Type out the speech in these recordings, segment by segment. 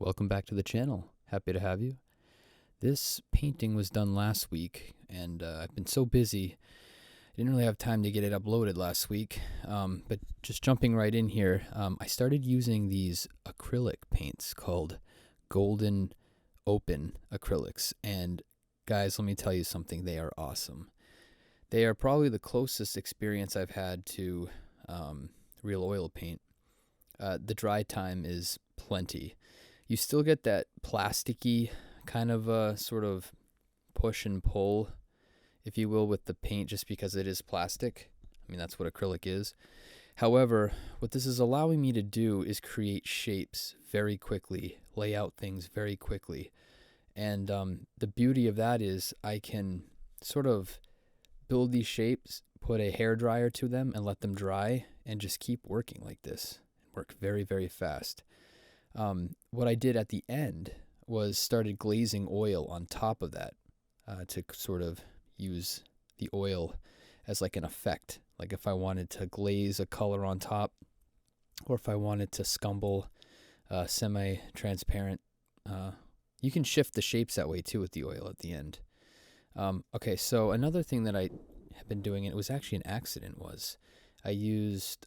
Welcome back to the channel. Happy to have you. This painting was done last week, and I've been so busy, I didn't really have time to get it uploaded last week. But just jumping right in here, I started using these acrylic paints called Golden Open acrylics. And guys, let me tell you something, they are awesome. They are probably the closest experience I've had to real oil paint. The dry time is plenty. You still get that plasticky kind of sort of push and pull, if you will, with the paint just because it is plastic. I mean, that's what acrylic is. However, what this is allowing me to do is create shapes very quickly, lay out things very quickly. And the beauty of that is I can sort of build these shapes, put a hair dryer to them and let them dry and just keep working like this. Work very, very fast. What I did at the end was started glazing oil on top of that to sort of use the oil as like an effect. Like if I wanted to glaze a color on top, or if I wanted to scumble semi-transparent, you can shift the shapes that way too with the oil at the end. Okay, so another thing that I have been doing, and it was actually an accident, was I used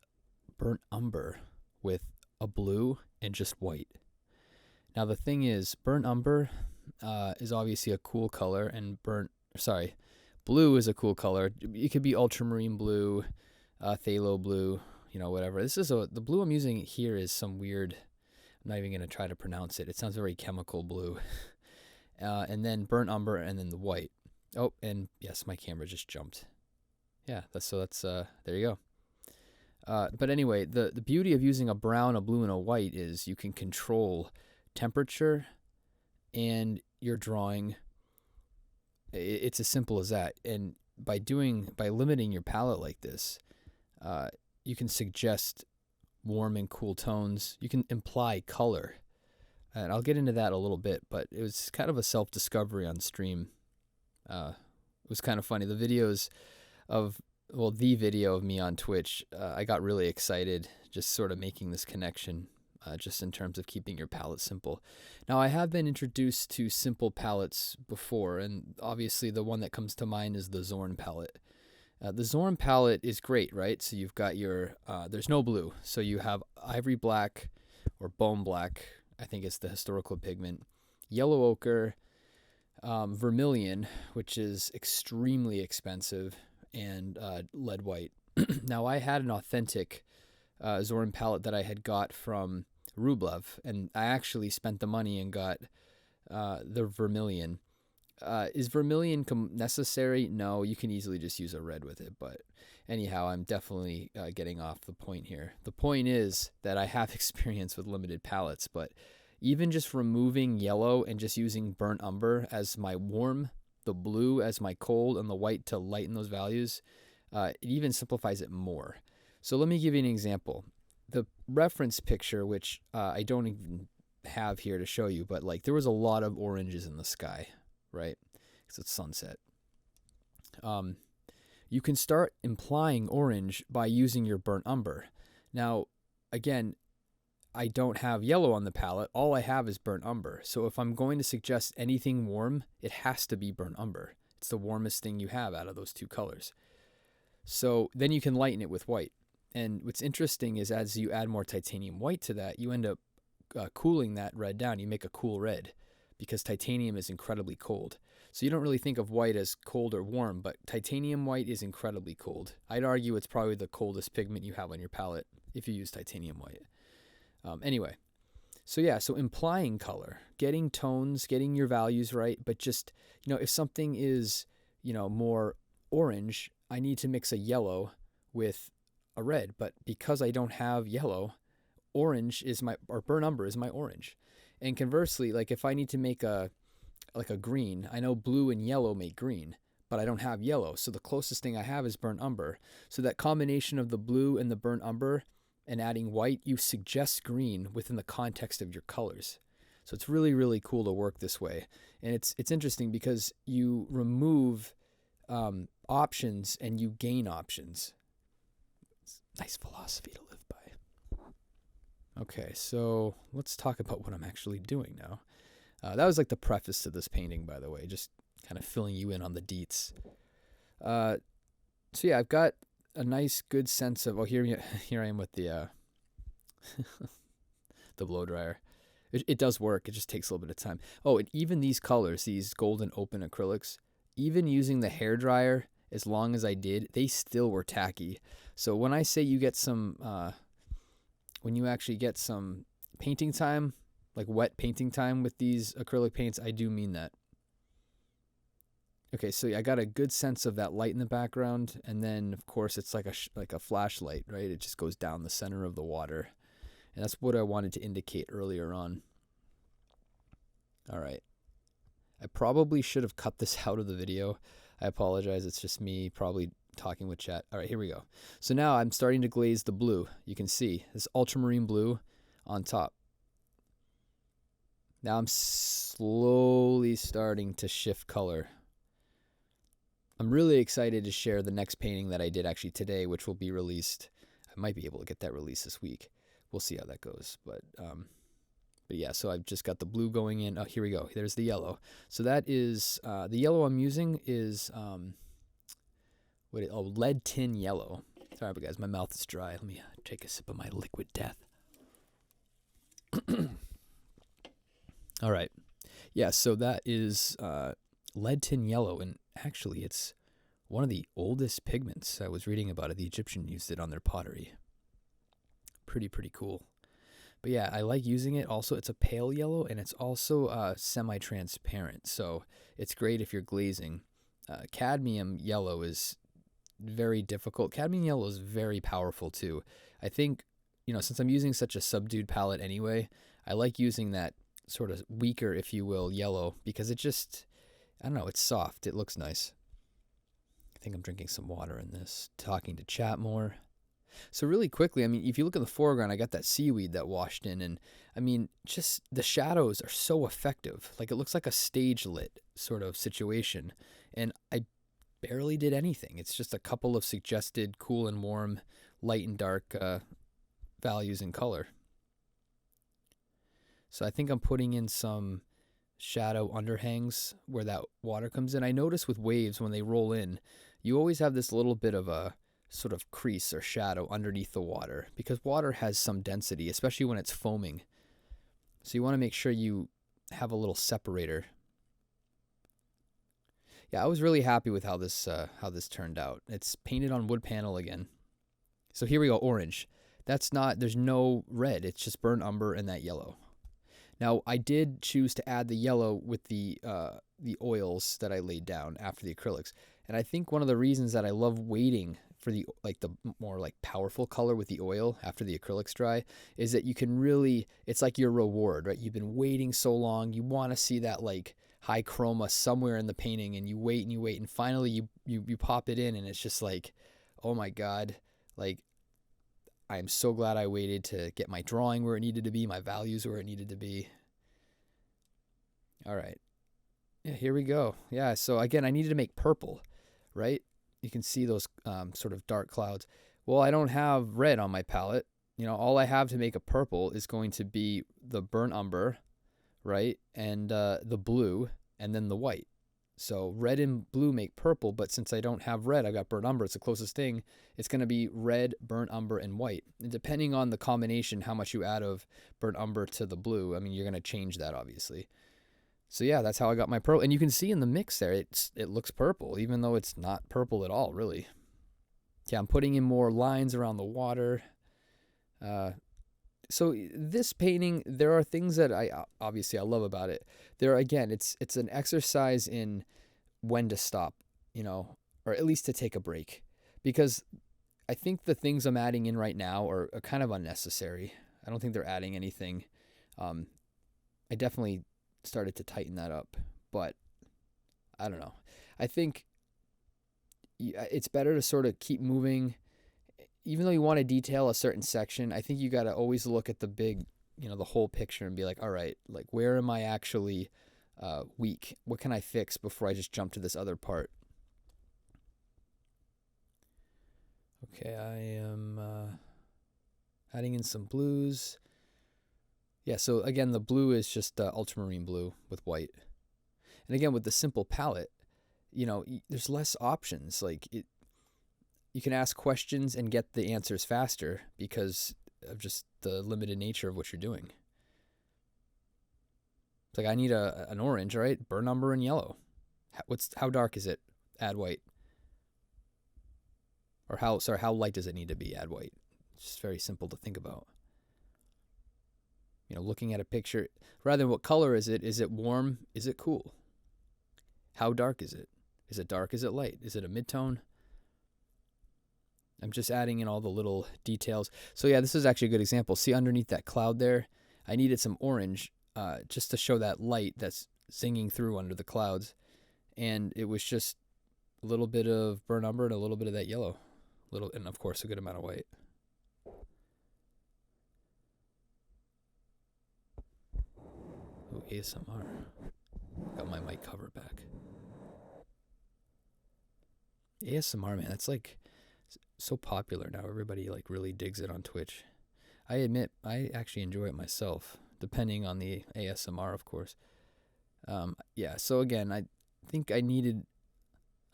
burnt umber with a blue and just white. Now the thing is, burnt umber is obviously a cool color, and blue is a cool color. It could be ultramarine blue, phthalo blue, whatever. The blue I'm using here is some weird, I'm not even going to try to pronounce it. It sounds very chemical blue. And then burnt umber, and then the white. Oh, and yes, my camera just jumped. Yeah, that's there you go. But anyway, the beauty of using a brown, a blue, and a white is you can control temperature and your drawing. It's as simple as that. And by limiting your palette like this, you can suggest warm and cool tones. You can imply color. And I'll get into that a little bit, but it was kind of a self-discovery on stream. It was kind of funny. The video of me on Twitch, I got really excited just sort of making this connection, just in terms of keeping your palette simple. Now, I have been introduced to simple palettes before, and obviously the one that comes to mind is the Zorn palette. The Zorn palette is great, right? So you've got there's no blue. So you have ivory black or bone black, I think it's the historical pigment, yellow ochre, vermilion, which is extremely expensive, and lead white. Now, I had an authentic Zorn palette that I had got from Rublev, and I actually spent the money and got the vermilion. Is vermilion necessary? No, you can easily just use a red with it. But anyhow, I'm definitely getting off the point here. The point is that I have experience with limited palettes, but even just removing yellow and just using burnt umber as my warm, the blue as my cold, and the white to lighten those values, it even simplifies it more. So let me give you an example. The reference picture, which I don't even have here to show you, but like there was a lot of oranges in the sky, right? Because it's sunset. You can start implying orange by using your burnt umber. Now, again, I don't have yellow on the palette. All I have is burnt umber. So if I'm going to suggest anything warm, it has to be burnt umber. It's the warmest thing you have out of those two colors. So then you can lighten it with white. And what's interesting is as you add more titanium white to that, you end up cooling that red down. You make a cool red because titanium is incredibly cold. So you don't really think of white as cold or warm, but titanium white is incredibly cold. I'd argue it's probably the coldest pigment you have on your palette if you use titanium white. Anyway, so implying color, getting tones, getting your values right, but just, if something is, more orange, I need to mix a yellow with a red, but because I don't have yellow, burnt umber is my orange. And conversely, like if I need to make a green, I know blue and yellow make green, but I don't have yellow. So the closest thing I have is burnt umber. So that combination of the blue and the burnt umber and adding white, you suggest green within the context of your colors. So it's really, really cool to work this way. And it's interesting because you remove options and you gain options. It's a nice philosophy to live by. Okay, so let's talk about what I'm actually doing now. That was like the preface to this painting, by the way, just kind of filling you in on the deets. Uh, so yeah, I've got a nice, good sense of. Oh, here I am with the the blow dryer. It does work. It just takes a little bit of time. Oh, and even these colors, these golden open acrylics, even using the hair dryer as long as I did, they still were tacky. So when I say you get some, when you actually get some painting time, like wet painting time with these acrylic paints, I do mean that. Okay, so I got a good sense of that light in the background, and then of course it's like a flashlight, right? It just goes down the center of the water, and that's what I wanted to indicate earlier on. All right, I probably should have cut this out of the video. I apologize. It's just me probably talking with chat. All right, here we go. So now I'm starting to glaze the blue. You can see this ultramarine blue on top. Now I'm slowly starting to shift color. I'm really excited to share the next painting that I did actually today, which will be released. I might be able to get that released this week. We'll see how that goes. But yeah, so I've just got the blue going in. Oh, here we go. There's the yellow. So that is, the yellow I'm using is, lead tin yellow. Sorry, but guys, my mouth is dry. Let me take a sip of my liquid death. All right. Yeah, so that is lead tin yellow, and actually it's one of the oldest pigments. I was reading about it. The Egyptians used it on their pottery. Pretty cool. But yeah, I like using it. Also, it's a pale yellow, and it's also semi-transparent, so it's great if you're glazing. Cadmium yellow is very difficult. Cadmium yellow is very powerful too. I think, since I'm using such a subdued palette anyway, I like using that sort of weaker, if you will, yellow, because it just, I don't know, it's soft. It looks nice. I think I'm drinking some water in this, talking to chat more. So really quickly, I mean, if you look in the foreground, I got that seaweed that washed in, and I mean, just the shadows are so effective. Like, it looks like a stage lit sort of situation, and I barely did anything. It's just a couple of suggested cool and warm, light and dark values in color. So I think I'm putting in some shadow underhangs where that water comes in. I notice with waves, when they roll in, you always have this little bit of a sort of crease or shadow underneath the water, because water has some density, especially when it's foaming. So you want to make sure you have a little separator. Yeah, I was really happy with how this turned out. It's painted on wood panel again. So here we go, orange. There's no red. It's just burnt umber and that yellow. Now, I did choose to add the yellow with the oils that I laid down after the acrylics. And I think one of the reasons that I love waiting for the more like powerful color with the oil after the acrylics dry is that you can really, it's like your reward, right? You've been waiting so long. You want to see that like high chroma somewhere in the painting, and you wait and finally you pop it in, and it's just like, oh my God, like, I am so glad I waited to get my drawing where it needed to be, my values where it needed to be. All right. Yeah, here we go. Yeah, so again, I needed to make purple, right? You can see those sort of dark clouds. Well, I don't have red on my palette. All I have to make a purple is going to be the burnt umber, right? And the blue, and then the white. So red and blue make purple, but since I don't have red, I've got burnt umber. It's the closest thing. It's going to be red, burnt umber, and white. And depending on the combination, how much you add of burnt umber to the blue, I mean, you're going to change that, obviously. So yeah, that's how I got my purple. And you can see in the mix there, it looks purple, even though it's not purple at all, really. Yeah, I'm putting in more lines around the water. So this painting, there are things that I love about it. Again, it's an exercise in when to stop, or at least to take a break, because I think the things I'm adding in right now are kind of unnecessary. I don't think they're adding anything. I definitely started to tighten that up, but I don't know. I think it's better to sort of keep moving. Even though you want to detail a certain section, I think you got to always look at the big, the whole picture and be like, all right, like, where am I actually weak? What can I fix before I just jump to this other part? Okay, I am adding in some blues. Yeah, so again, the blue is just ultramarine blue with white. And again, with the simple palette, there's less options. Like you can ask questions and get the answers faster because of just the limited nature of what you're doing. It's like I need an orange, right? Burn umber and yellow. How dark is it? Add white. Or how light does it need to be? Add white. It's just very simple to think about. Looking at a picture, rather than what color is it warm? Is it cool? How dark is it? Is it dark? Is it light? Is it a midtone? I'm just adding in all the little details. So yeah, this is actually a good example. See underneath that cloud there? I needed some orange just to show that light that's singing through under the clouds. And it was just a little bit of burnt umber and a little bit of that yellow. And of course a good amount of white. Ooh, ASMR. Got my mic cover back. ASMR, man, that's like so popular now. Everybody like really digs it on Twitch. I admit I actually enjoy it myself, depending on the ASMR, of course. Yeah, so again, I think I needed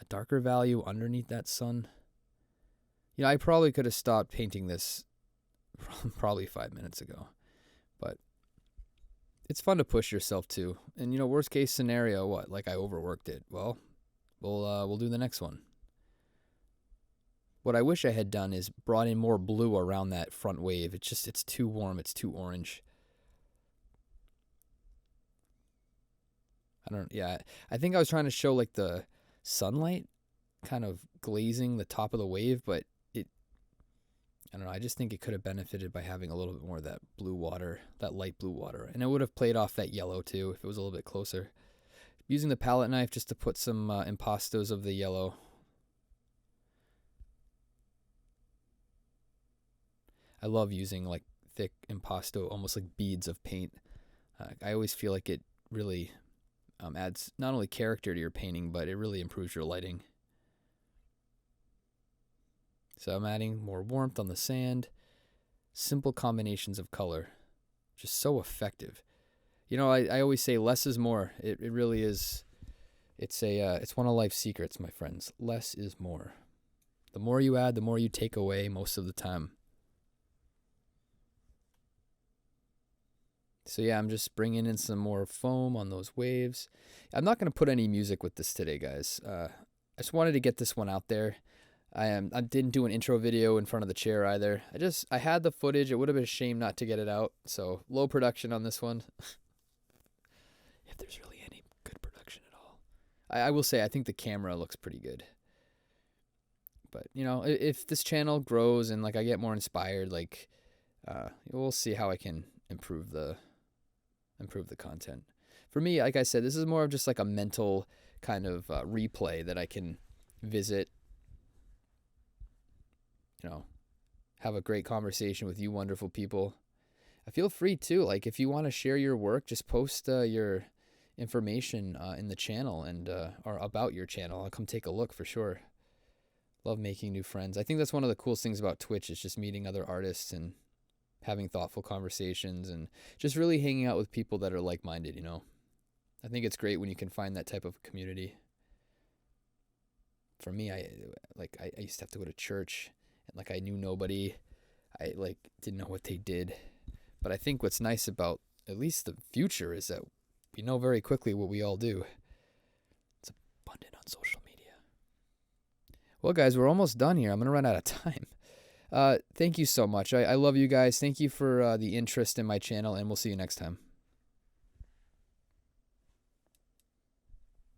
a darker value underneath that sun. I probably could have stopped painting this probably 5 minutes ago, but it's fun to push yourself too. And worst case scenario, what? Like I overworked it. Well, we'll do the next one. What I wish I had done is brought in more blue around that front wave. It's too warm. It's too orange. I think I was trying to show like the sunlight kind of glazing the top of the wave, but I don't know. I just think it could have benefited by having a little bit more of that blue water, that light blue water. And it would have played off that yellow too if it was a little bit closer. Using the palette knife just to put some impastos of the yellow. I love using like thick impasto, almost like beads of paint. I always feel like it really adds not only character to your painting, but it really improves your lighting. So I'm adding more warmth on the sand. Simple combinations of color. Just so effective. I always say less is more. It really is. It's one of life's secrets, my friends. Less is more. The more you add, the more you take away most of the time. So yeah, I'm just bringing in some more foam on those waves. I'm not going to put any music with this today, guys. I just wanted to get this one out there. I didn't do an intro video in front of the chair either. I had the footage. It would have been a shame not to get it out. So low production on this one. If there's really any good production at all. I will say I think the camera looks pretty good. But if this channel grows and like I get more inspired, like we'll see how I can improve the content. For me, like I said, this is more of just like a mental kind of replay that I can visit. Have a great conversation with you wonderful people. Feel free too. Like if you want to share your work, just post your information in the channel and or about your channel. I'll come take a look for sure. Love making new friends. I think that's one of the coolest things about Twitch is just meeting other artists and having thoughtful conversations and just really hanging out with people that are like-minded. I think it's great when you can find that type of community. For me, I used to have to go to church. And like I knew nobody. I like didn't know what they did. But I think what's nice about at least the future is that we know very quickly what we all do. It's abundant on social media. Well, guys, we're almost done here. I'm going to run out of time. Thank you so much. I love you guys. Thank you for the interest in my channel, and we'll see you next time.